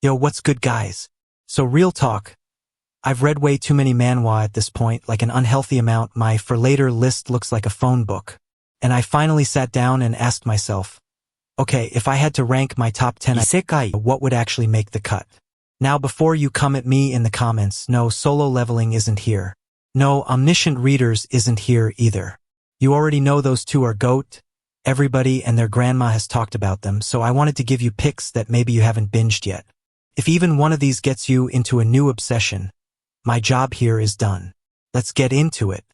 Yo, what's good, guys? So real talk, I've read way too many manhwa at this point, like an unhealthy amount. My for later list looks like a phone book. And I finally sat down and asked myself, okay, if I had to rank my top 10 Isekai, what would actually make the cut? Now before you come at me in the comments, no, solo leveling isn't here. No, omniscient readers isn't here either. You already know those two are GOAT. Everybody and their grandma has talked about them, so I wanted to give you picks that maybe you haven't binged yet. If even one of these gets you into a new obsession, my job here is done. Let's get into it.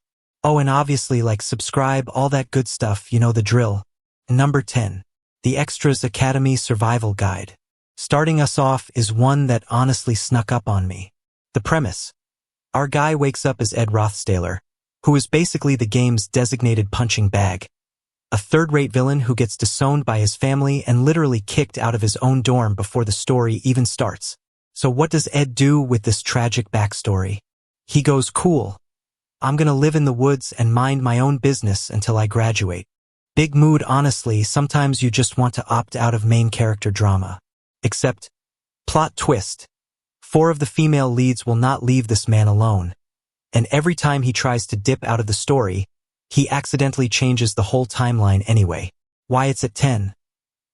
Oh, and obviously, like, subscribe, all that good stuff, you know the drill. Number 10. The Extras Academy Survival Guide. Starting us off is one that honestly snuck up on me. The premise. Our guy wakes up as Ed Rothstaler, who is basically the game's designated punching bag. A third-rate villain who gets disowned by his family and literally kicked out of his own dorm before the story even starts. So what does Ed do with this tragic backstory? He goes, cool. I'm gonna live in the woods and mind my own business until I graduate. Big mood, honestly. Sometimes you just want to opt out of main character drama. Except, plot twist. 4 of the female leads will not leave this man alone. And every time he tries to dip out of the story, he accidentally changes the whole timeline anyway. Why it's at 10.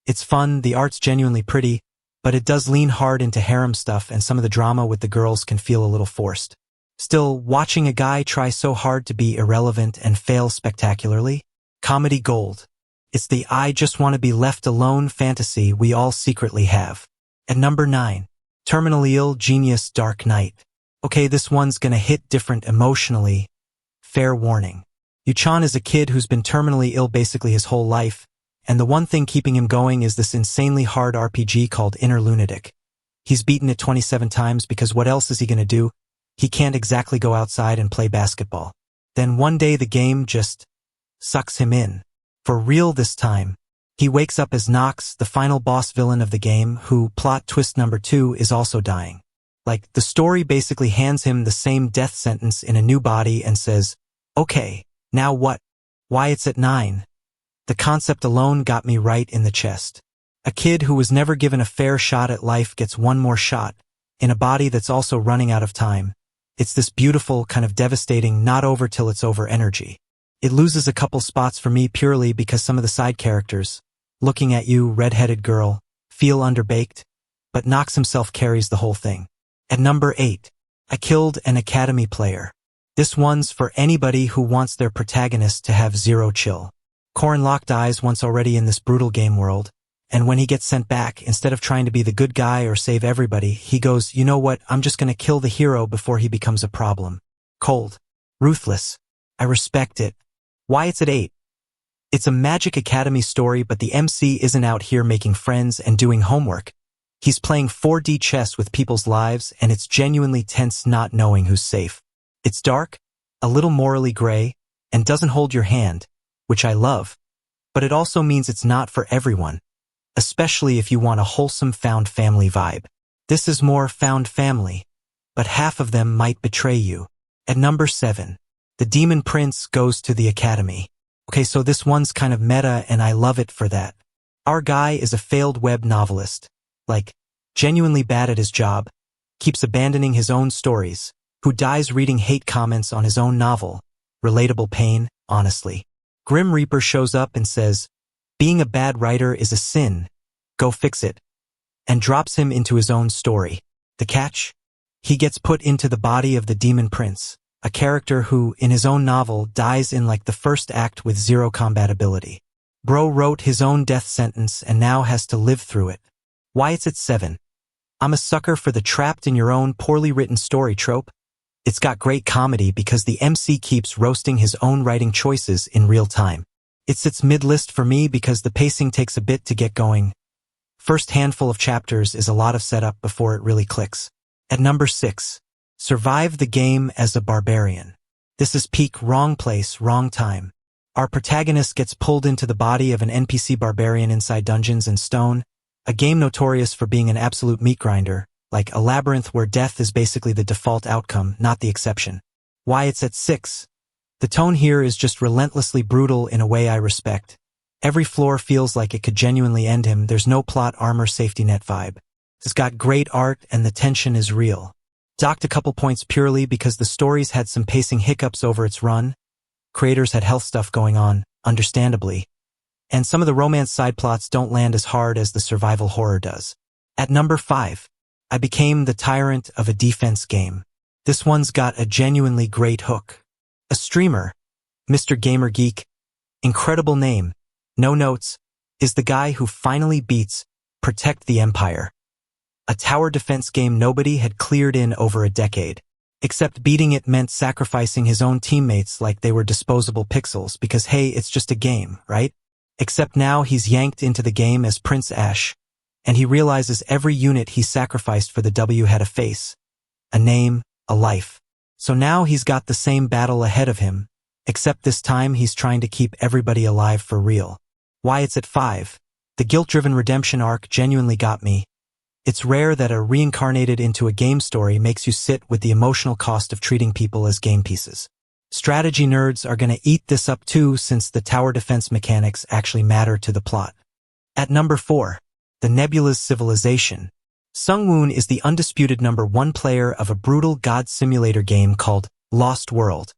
It's fun, the art's genuinely pretty, but it does lean hard into harem stuff and some of the drama with the girls can feel a little forced. Still, watching a guy try so hard to be irrelevant and fail spectacularly? Comedy gold. It's the I just want to be left alone fantasy we all secretly have. At number 9. Terminally Ill Genius Dark Knight. Okay, this one's gonna hit different emotionally. Fair warning. Yuchan is a kid who's been terminally ill basically his whole life, and the one thing keeping him going is this insanely hard RPG called Inner Lunatic. He's beaten it 27 times because what else is he gonna do? He can't exactly go outside and play basketball. Then one day the game just sucks him in. For real this time. He wakes up as Nox, the final boss villain of the game, who, plot twist number 2, is also dying. Like, the story basically hands him the same death sentence in a new body and says, okay, now what? Why it's at 9. The concept alone got me right in the chest. A kid who was never given a fair shot at life gets one more shot, in a body that's also running out of time. It's this beautiful, kind of devastating, not over till it's over energy. It loses a couple spots for me purely because some of the side characters, looking at you, red-headed girl, feel underbaked, but Nox himself carries the whole thing. At number 8. I Killed an Academy Player. This one's for anybody who wants their protagonist to have zero chill. Locke dies once already in this brutal game world, and when he gets sent back, instead of trying to be the good guy or save everybody, he goes, you know what, I'm just gonna kill the hero before he becomes a problem. Cold. Ruthless. I respect it. Why it's at 8. It's a Magic Academy story, but the MC isn't out here making friends and doing homework. He's playing 4D chess with people's lives, and it's genuinely tense not knowing who's safe. It's dark, a little morally gray, and doesn't hold your hand, which I love. But it also means it's not for everyone, especially if you want a wholesome found family vibe. This is more found family, but half of them might betray you. At number 7. The Demon Prince Goes to the Academy. Okay, so this one's kind of meta and I love it for that. Our guy is a failed web novelist, like, genuinely bad at his job, keeps abandoning his own stories, who dies reading hate comments on his own novel. Relatable pain, honestly. Grim Reaper shows up and says, being a bad writer is a sin, go fix it, and drops him into his own story. The catch? He gets put into the body of the Demon Prince, a character who, in his own novel, dies in like the first act with zero compatibility. Bro wrote his own death sentence and now has to live through it. Why it's at 7. I'm a sucker for the trapped in your own poorly written story trope. It's got great comedy because the MC keeps roasting his own writing choices in real time. It sits mid-list for me because the pacing takes a bit to get going. First handful of chapters is a lot of setup before it really clicks. At number 6. Survive the Game as a Barbarian. This is peak wrong place, wrong time. Our protagonist gets pulled into the body of an NPC barbarian inside Dungeons & Stone, a game notorious for being an absolute meat grinder, like a labyrinth where death is basically the default outcome, not the exception. Why it's at 6. The tone here is just relentlessly brutal in a way I respect. Every floor feels like it could genuinely end him, there's no plot armor safety net vibe. It's got great art and the tension is real. Docked a couple points purely because the stories had some pacing hiccups over its run. Creators had health stuff going on, understandably. And some of the romance side plots don't land as hard as the survival horror does. At number 5, I became the tyrant of a defense game. This one's got a genuinely great hook. A streamer, Mr. Gamer Geek, incredible name, no notes, is the guy who finally beats Protect the Empire. A tower defense game nobody had cleared in over a decade. Except beating it meant sacrificing his own teammates like they were disposable pixels because hey, it's just a game, right? Except now he's yanked into the game as Prince Ash, and he realizes every unit he sacrificed for the W had a face, a name, a life. So now he's got the same battle ahead of him, except this time he's trying to keep everybody alive for real. Why it's at 5. The guilt-driven redemption arc genuinely got me. It's rare that a reincarnated into a game story makes you sit with the emotional cost of treating people as game pieces. Strategy nerds are gonna eat this up too since the tower defense mechanics actually matter to the plot. At number 4, the Nebula's Civilization. Sungwoon is the undisputed number 1 player of a brutal god simulator game called Lost World,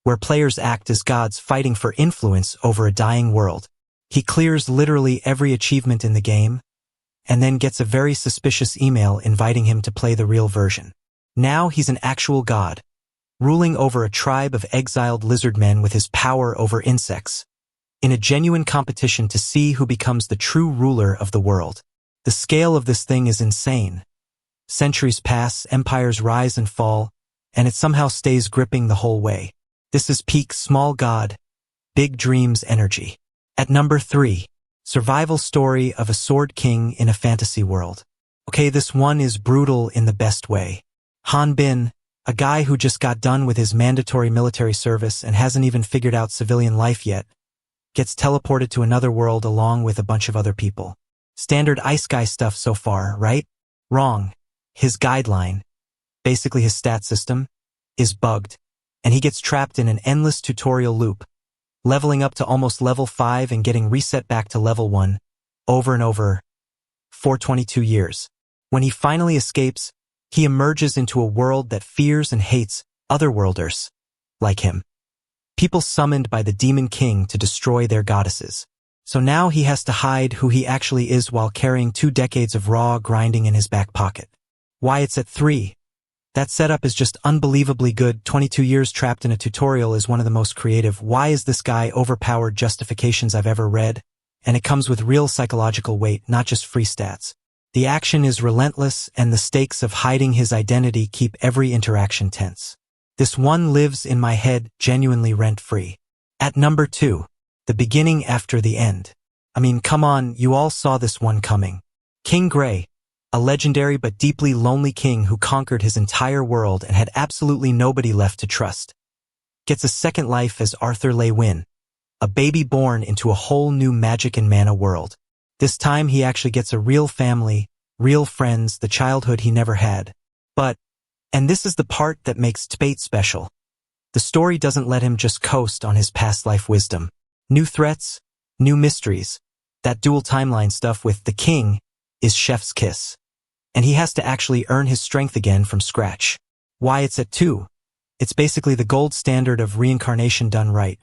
where players act as gods fighting for influence over a dying world. He clears literally every achievement in the game, and then gets a very suspicious email inviting him to play the real version. Now he's an actual god, ruling over a tribe of exiled lizard men with his power over insects, in a genuine competition to see who becomes the true ruler of the world. The scale of this thing is insane. Centuries pass, empires rise and fall, and it somehow stays gripping the whole way. This is peak small god, big dreams energy. At number 3, survival story of a sword king in a fantasy world. Okay, this one is brutal in the best way. Han Bin, a guy who just got done with his mandatory military service and hasn't even figured out civilian life yet, gets teleported to another world along with a bunch of other people. Standard Isekai stuff so far, right? Wrong. His guideline, basically his stat system, is bugged, and he gets trapped in an endless tutorial loop, leveling up to almost level 5 and getting reset back to level 1, over and over, for 22 years. When he finally escapes, he emerges into a world that fears and hates otherworlders, like him. People summoned by the Demon King to destroy their goddesses. So now he has to hide who he actually is while carrying 2 decades of raw grinding in his back pocket. Why it's at 3. That setup is just unbelievably good. 22 years trapped in a tutorial is one of the most creative "why is this guy overpowered" justifications I've ever read, and it comes with real psychological weight, not just free stats. The action is relentless, and the stakes of hiding his identity keep every interaction tense. This one lives in my head genuinely rent-free. At number 2, the beginning after the end. I mean, come on, you all saw this one coming. King Gray, a legendary but deeply lonely king who conquered his entire world and had absolutely nobody left to trust, gets a second life as Arthur Le Win, a baby born into a whole new magic and mana world. This time he actually gets a real family, real friends, the childhood he never had. But, and this is the part that makes Tbate special, the story doesn't let him just coast on his past life wisdom. New threats, new mysteries. That dual timeline stuff with the king is chef's kiss. And he has to actually earn his strength again from scratch. Why it's at 2. It's basically the gold standard of reincarnation done right.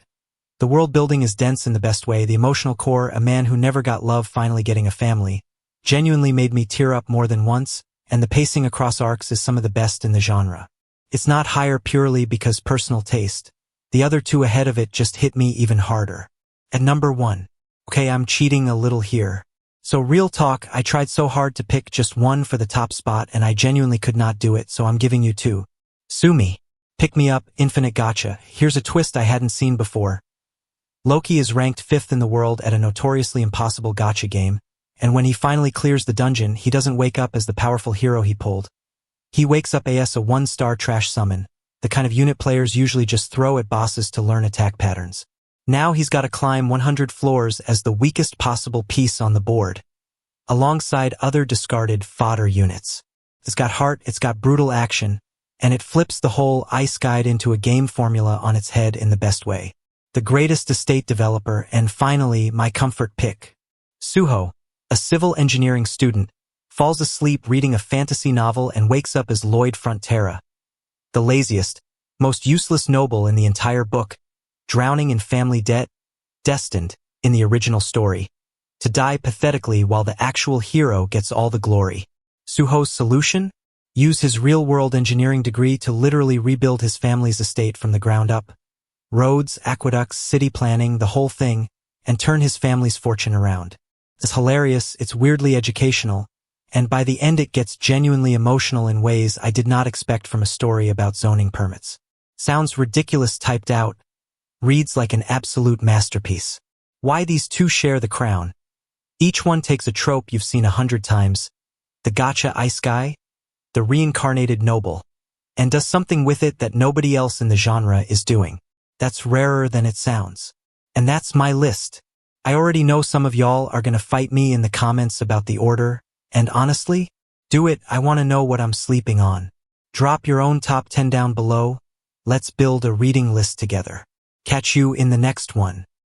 The world building is dense in the best way. The emotional core, a man who never got love finally getting a family, genuinely made me tear up more than once, and the pacing across arcs is some of the best in the genre. It's not higher purely because personal taste. The other 2 ahead of it just hit me even harder. At number 1. Okay, I'm cheating a little here. So real talk, I tried so hard to pick just one for the top spot and I genuinely could not do it, so I'm giving you 2. Sue me. Pick me up, infinite gotcha. Here's a twist I hadn't seen before. Loki is ranked 5th in the world at a notoriously impossible gotcha game, and when he finally clears the dungeon, he doesn't wake up as the powerful hero he pulled. He wakes up as a 1-star trash summon, the kind of unit players usually just throw at bosses to learn attack patterns. Now he's got to climb 100 floors as the weakest possible piece on the board, alongside other discarded fodder units. It's got heart, it's got brutal action, and it flips the whole Ice Guide into a game formula on its head in the best way. The greatest estate developer, and finally my comfort pick. Suho, a civil engineering student, falls asleep reading a fantasy novel and wakes up as Lloyd Frontera, the laziest, most useless noble in the entire book, drowning in family debt, destined, in the original story, to die pathetically while the actual hero gets all the glory. Suho's solution? Use his real-world engineering degree to literally rebuild his family's estate from the ground up. Roads, aqueducts, city planning, the whole thing, and turn his family's fortune around. It's hilarious, it's weirdly educational, and by the end it gets genuinely emotional in ways I did not expect from a story about zoning permits. Sounds ridiculous typed out, reads like an absolute masterpiece. Why these two share the crown? Each one takes a trope you've seen 100 times, the gotcha Isekai, the reincarnated noble, and does something with it that nobody else in the genre is doing. That's rarer than it sounds. And that's my list. I already know some of y'all are gonna fight me in the comments about the order, and honestly, do it, I wanna know what I'm sleeping on. Drop your own top 10 down below. Let's build a reading list together. Catch you in the next one.